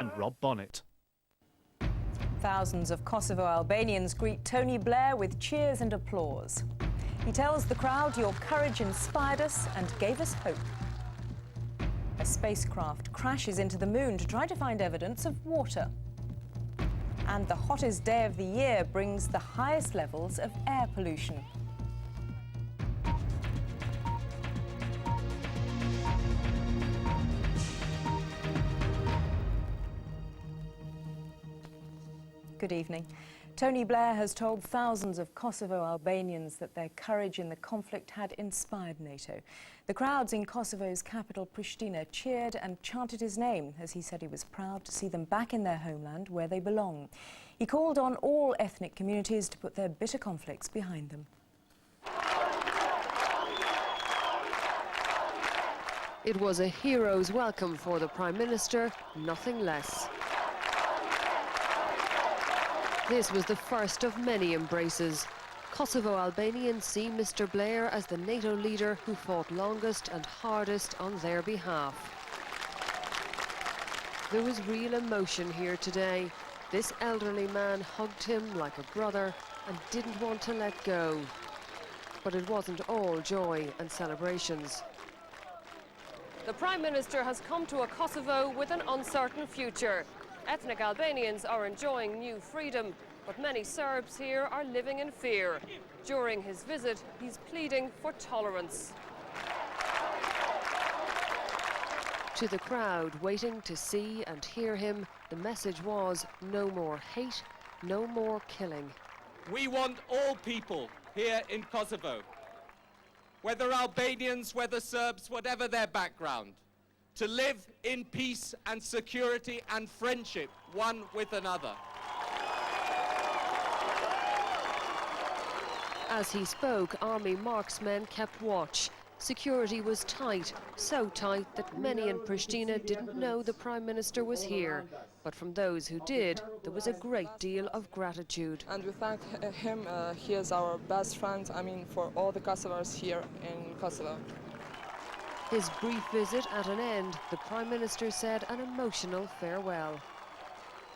and Rob Bonnet. Thousands of Kosovo Albanians greet Tony Blair with cheers and applause. He tells the crowd, "Your courage inspired us and gave us hope." A spacecraft crashes into the moon to try to find evidence of water. And the hottest day of the year brings the highest levels of air pollution. Good evening. Tony Blair has told thousands of Kosovo Albanians that their courage in the conflict had inspired NATO. The crowds in Kosovo's capital, Pristina, cheered and chanted his name as he said he was proud to see them back in their homeland where they belong. He called on all ethnic communities to put their bitter conflicts behind them. It was a hero's welcome for the Prime Minister, nothing less. This was the first of many embraces. Kosovo Albanians see Mr. Blair as the NATO leader who fought longest and hardest on their behalf. There was real emotion here today. This elderly man hugged him like a brother and didn't want to let go. But it wasn't all joy and celebrations. The Prime Minister has come to a Kosovo with an uncertain future. Ethnic Albanians are enjoying new freedom, but many Serbs here are living in fear. During his visit, he's pleading for tolerance. To the crowd waiting to see and hear him, the message was no more hate, no more killing. We want all people here in Kosovo, whether Albanians, whether Serbs, whatever their background, to live in peace and security and friendship one with another. As he spoke, army marksmen kept watch. Security was tight, so tight that many in Pristina didn't know the Prime Minister was here. But from those who did, there was a great deal of gratitude. And we thank him, he is our best friend, for all the Kosovars here in Kosovo. His brief visit at an end, the Prime Minister said an emotional farewell.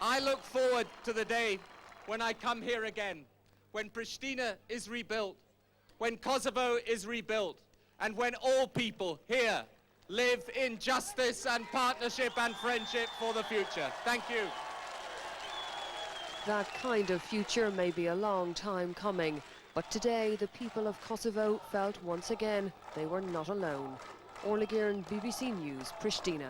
I look forward to the day when I come here again, when Pristina is rebuilt, when Kosovo is rebuilt, and when all people here live in justice and partnership and friendship for the future. Thank you. That kind of future may be a long time coming, but today the people of Kosovo felt once again they were not alone. Orla Guerin, BBC News, Pristina.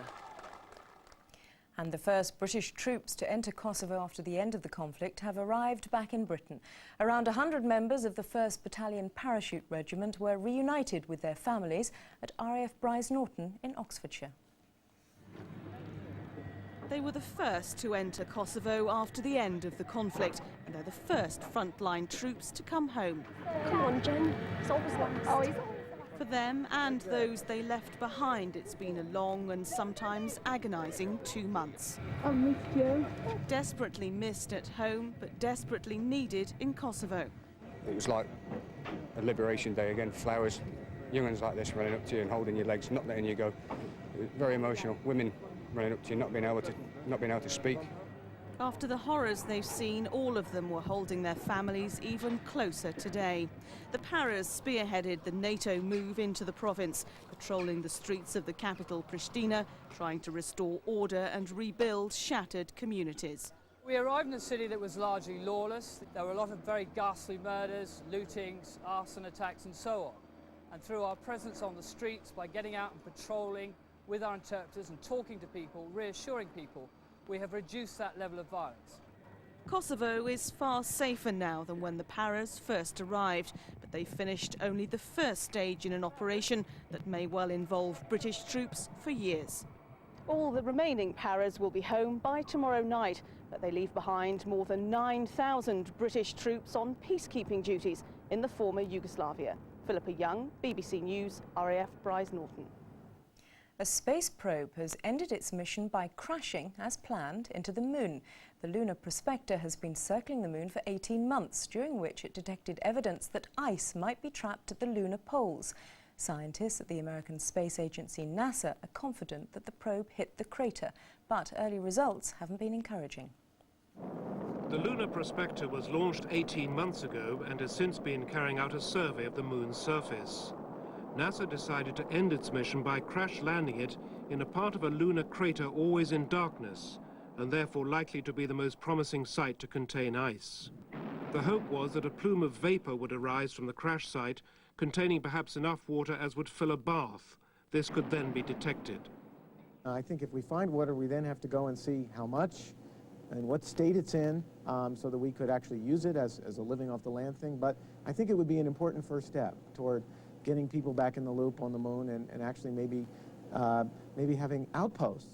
And the first British troops to enter Kosovo after the end of the conflict have arrived back in Britain. Around 100 members of the 1st Battalion Parachute Regiment were reunited with their families at RAF Bryce Norton in Oxfordshire. They were the first to enter Kosovo after the end of the conflict, and they're the first frontline troops to come home. Come on, Jen. It's always nice. For them and those they left behind, it's been a long and sometimes agonising 2 months. I missed you. Desperately missed at home, but desperately needed in Kosovo. It was like a liberation day again. Flowers, young ones like this running up to you and holding your legs, not letting you go. It was very emotional. Women running up to you, not being able to speak. After the horrors they've seen, all of them were holding their families even closer today. The Paras spearheaded the NATO move into the province, patrolling the streets of the capital, Pristina, trying to restore order and rebuild shattered communities. We arrived in a city that was largely lawless. There were a lot of very ghastly murders, lootings, arson attacks and so on. And through our presence on the streets, by getting out and patrolling with our interpreters and talking to people, reassuring people, we have reduced that level of violence. Kosovo is far safer now than when the Paras first arrived, but they finished only the first stage in an operation that may well involve British troops for years. All the remaining Paras will be home by tomorrow night, but they leave behind more than 9,000 British troops on peacekeeping duties in the former Yugoslavia. Philippa Young, BBC News, RAF Bryce Norton. A space probe has ended its mission by crashing, as planned, into the moon. The Lunar Prospector has been circling the moon for 18 months, during which it detected evidence that ice might be trapped at the lunar poles. Scientists at the American space agency NASA are confident that the probe hit the crater, but early results haven't been encouraging. The Lunar Prospector was launched 18 months ago and has since been carrying out a survey of the moon's surface. NASA decided to end its mission by crash landing it in a part of a lunar crater always in darkness, and therefore likely to be the most promising site to contain ice. The hope was that a plume of vapor would arise from the crash site, containing perhaps enough water as would fill a bath. This could then be detected. I think if we find water, we then have to go and see how much and what state it's in, so that we could actually use it as a living off the land thing. But I think it would be an important first step toward getting people back in the loop on the moon and actually maybe having outposts.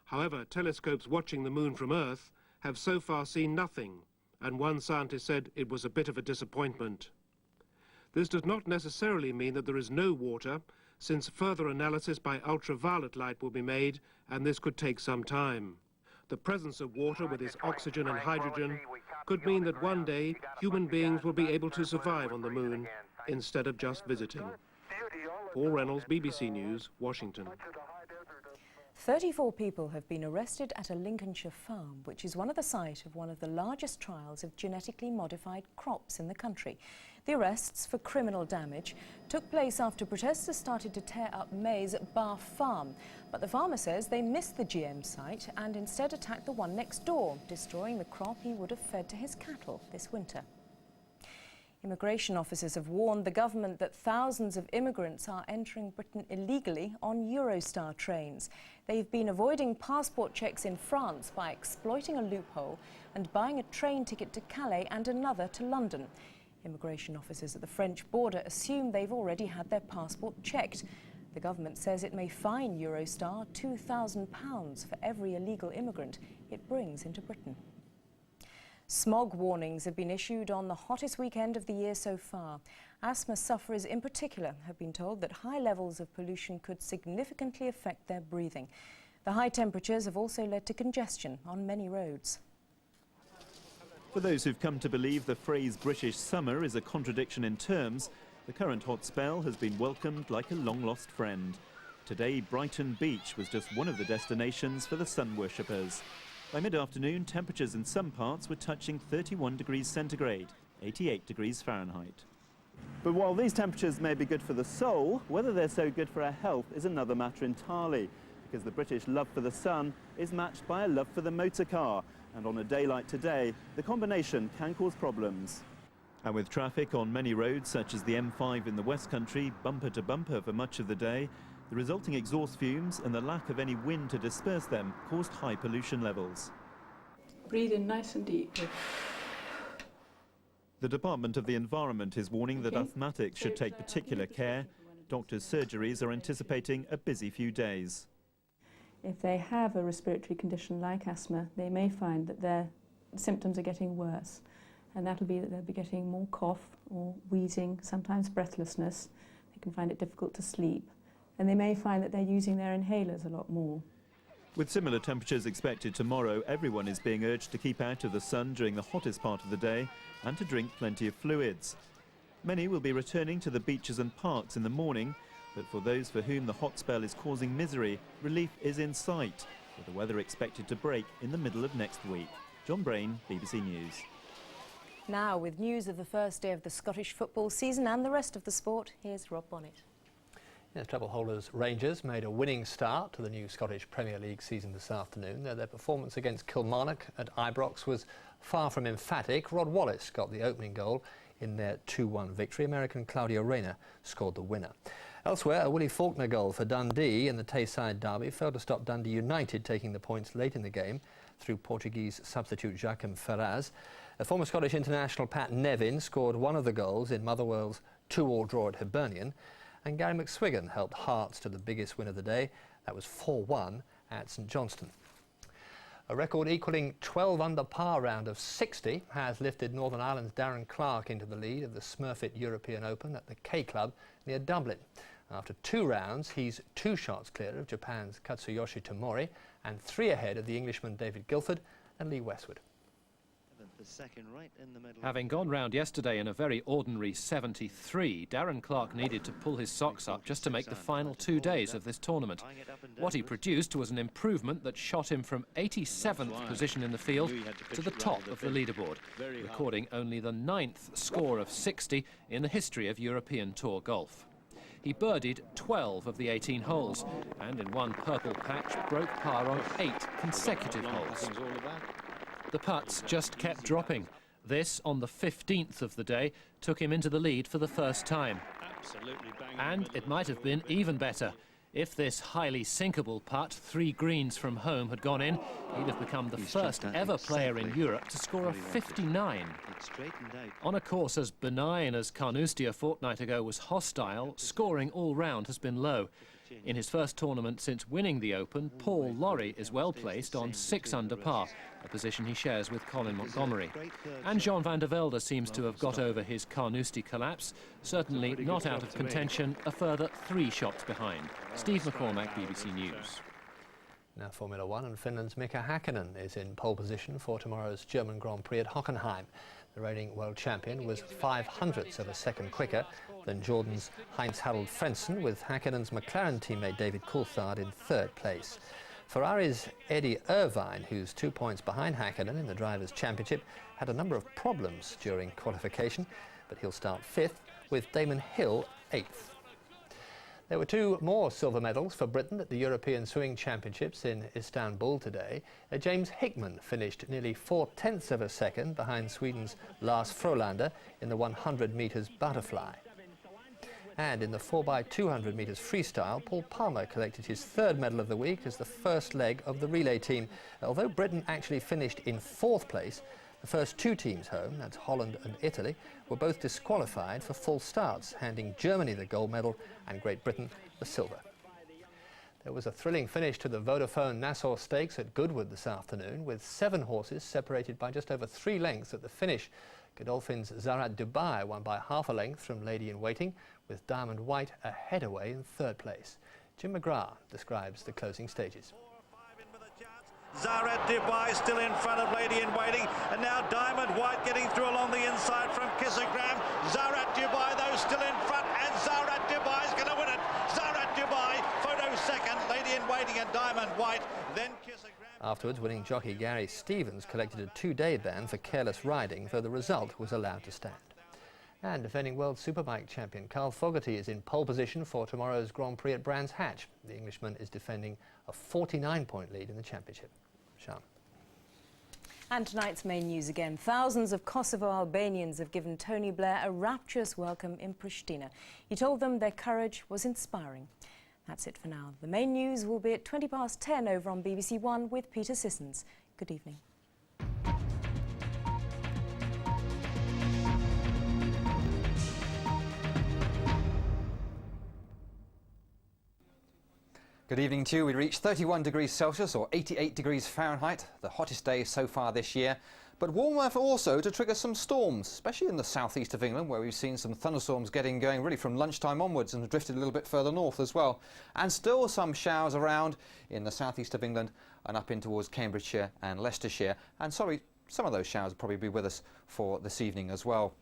However, telescopes watching the moon from Earth have so far seen nothing, and one scientist said it was a bit of a disappointment. This does not necessarily mean that there is no water, since further analysis by ultraviolet light will be made, and this could take some time. The presence of water with its oxygen and hydrogen could mean that one day human beings will be able to survive on the moon instead of just visiting. Paul Reynolds, BBC News, Washington. 34 people have been arrested at a Lincolnshire farm, which is the site of one of the largest trials of genetically modified crops in the country. The arrests for criminal damage took place after protesters started to tear up maize at Bar Farm. But the farmer says they missed the GM site and instead attacked the one next door, destroying the crop he would have fed to his cattle this winter. Immigration officers have warned the government that thousands of immigrants are entering Britain illegally on Eurostar trains. They've been avoiding passport checks in France by exploiting a loophole and buying a train ticket to Calais and another to London. Immigration officers at the French border assume they've already had their passport checked. The government says it may fine Eurostar £2,000 for every illegal immigrant it brings into Britain. Smog warnings have been issued on the hottest weekend of the year so far. Asthma sufferers in particular have been told that high levels of pollution could significantly affect their breathing. The high temperatures have also led to congestion on many roads. For those who've come to believe the phrase British summer is a contradiction in terms, the current hot spell has been welcomed like a long-lost friend. Today, Brighton Beach was just one of the destinations for the sun worshippers. By mid-afternoon, temperatures in some parts were touching 31 degrees centigrade, 88 degrees Fahrenheit. But while these temperatures may be good for the soul, whether they're so good for our health is another matter entirely, because the British love for the sun is matched by a love for the motor car, and on a day like today, the combination can cause problems. And with traffic on many roads, such as the M5 in the West Country, bumper to bumper for much of the day, the resulting exhaust fumes and the lack of any wind to disperse them caused high pollution levels. Breathe in nice and deep. The Department of the Environment is warning that asthmatics should take particular care. Doctors' surgeries are anticipating a busy few days. If they have a respiratory condition like asthma, they may find that their symptoms are getting worse. And that'll be that they'll be getting more cough or wheezing, sometimes breathlessness. They can find it difficult to sleep. And they may find that they're using their inhalers a lot more. With similar temperatures expected tomorrow, everyone is being urged to keep out of the sun during the hottest part of the day and to drink plenty of fluids. Many will be returning to the beaches and parks in the morning, but for those for whom the hot spell is causing misery, relief is in sight, with the weather expected to break in the middle of next week. John Brain, BBC News. Now, with news of the first day of the Scottish football season and the rest of the sport, here's Rob Bonnet. Yes, treble holders Rangers made a winning start to the new Scottish Premier League season this afternoon. Their performance against Kilmarnock at Ibrox was far from emphatic. Rod Wallace got the opening goal in their 2-1 victory. American Claudio Reyna scored the winner. Elsewhere, a Willie Faulkner goal for Dundee in the Tayside derby failed to stop Dundee United taking the points late in the game through Portuguese substitute Joachim Ferraz. The former Scottish international Pat Nevin scored one of the goals in Motherwell's 2-2 draw at Hibernian. And Gary McSwiggan helped Hearts to the biggest win of the day. That was 4-1 at St Johnstone. A record equalling 12 under par round of 60 has lifted Northern Ireland's Darren Clarke into the lead of the Smurfit European Open at the K Club near Dublin. After 2 rounds, he's 2 shots clear of Japan's Katsuyoshi Tomori and 3 ahead of the Englishman David Guilford and Lee Westwood. Having gone round yesterday in a very ordinary 73, Darren Clarke needed to pull his socks up just to make the final 2 days of this tournament. What he produced was an improvement that shot him from 87th position in the field to the top of the leaderboard, recording only the 9th score of 60 in the history of European Tour golf. He birdied 12 of the 18 holes and in one purple patch broke par on 8 consecutive holes. The putts just kept dropping. This, on the 15th of the day, took him into the lead for the first time. And it might have been even better. If this highly sinkable putt, 3 greens from home, had gone in, he'd have become the first ever player in Europe to score a 59. On a course as benign as Carnoustie a fortnight ago was hostile, scoring all round has been low. In his first tournament since winning the Open, Paul Lawrie is well placed on 6 under par, a position he shares with Colin Montgomery. And Jean van der Velde seems to have got over his Carnoustie collapse, certainly not out of contention, a further 3 shots behind. Steve McCormack, BBC News. Now Formula 1, and Finland's Mika Häkkinen is in pole position for tomorrow's German Grand Prix at Hockenheim. The reigning world champion was 0.05 of a second quicker than Jordan's Heinz-Harald Frentzen, with Häkkinen's McLaren teammate David Coulthard in 3rd place. Ferrari's Eddie Irvine, who's 2 points behind Häkkinen in the Drivers' Championship, had a number of problems during qualification, but he'll start 5th, with Damon Hill 8th. There were 2 more silver medals for Britain at the European Swimming Championships in Istanbul today. James Hickman finished nearly 0.4 of a second behind Sweden's Lars Frölander in the 100 metres butterfly. And in the 4x200 metres freestyle, Paul Palmer collected his 3rd medal of the week as the first leg of the relay team. Although Britain actually finished in 4th place, the first 2 teams home, that's Holland and Italy, were both disqualified for false starts, handing Germany the gold medal and Great Britain the silver. There was a thrilling finish to the Vodafone Nassau Stakes at Goodwood this afternoon, with 7 horses separated by just over 3 lengths at the finish. Godolphin's Zarat Dubai won by half a length from Lady in Waiting, with Diamond White ahead away in 3rd place. Jim McGrath describes the closing stages. Zarat Dubai still in front of Lady in Waiting, and now Diamond White getting through along the inside from Kissagram. Zarat Dubai though still in front, and Zarat Dubai is going to win it. Zarat Dubai, photo 2nd, Lady in Waiting and Diamond White, then Kissagram. Afterwards, winning jockey Gary Stevens collected a 2-day ban for careless riding, though the result was allowed to stand. And defending World Superbike champion Carl Fogarty is in pole position for tomorrow's Grand Prix at Brands Hatch. The Englishman is defending a 49-point lead in the championship. Sean. And tonight's main news again. Thousands of Kosovo Albanians have given Tony Blair a rapturous welcome in Pristina. He told them their courage was inspiring. That's it for now. The main news will be at 10:20 over on BBC One with Peter Sissons. Good evening. Good evening to you. We reached 31 degrees Celsius or 88 degrees Fahrenheit, the hottest day so far this year. But warm enough also to trigger some storms, especially in the southeast of England, where we've seen some thunderstorms getting going really from lunchtime onwards and drifted a little bit further north as well. And still some showers around in the southeast of England and up in towards Cambridgeshire and Leicestershire. And sorry, some of those showers will probably be with us for this evening as well.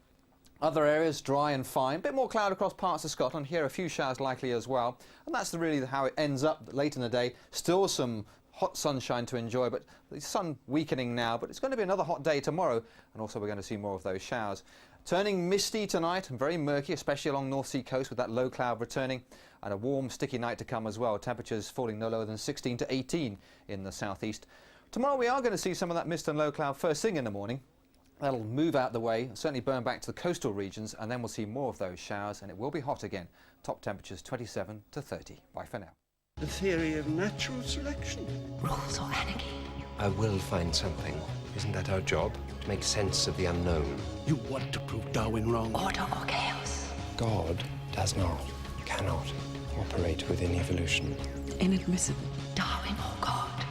Other areas dry and fine, a bit more cloud across parts of Scotland. Here a few showers likely as well, and that's really how it ends up late in the day. Still some hot sunshine to enjoy, but the sun weakening now, but it's going to be another hot day tomorrow, and also we're going to see more of those showers. Turning misty tonight and very murky, especially along North Sea coast with that low cloud returning, and a warm sticky night to come as well. Temperatures falling no lower than 16 to 18 in the southeast. Tomorrow we are going to see some of that mist and low cloud first thing in the morning. That'll move out the way, certainly burn back to the coastal regions, and then we'll see more of those showers, and it will be hot again. Top temperatures 27 to 30. Bye for now. The theory of natural selection. Rules or anarchy? I will find something. Isn't that our job? To make sense of the unknown. You want to prove Darwin wrong. Order or chaos? God does not, cannot operate within evolution. Inadmissible. Darwin or God?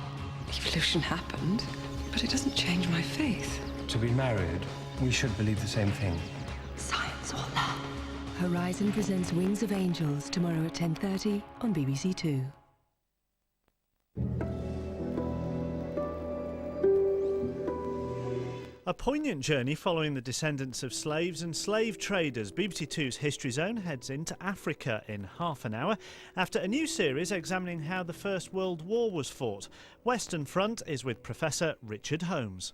Evolution happened, but it doesn't change my faith. To be married, we should believe the same thing. Science or love? Horizon presents Wings of Angels tomorrow at 10:30 on BBC Two. A poignant journey following the descendants of slaves and slave traders. BBC Two's History Zone heads into Africa in half an hour after a new series examining how the First World War was fought. Western Front is with Professor Richard Holmes.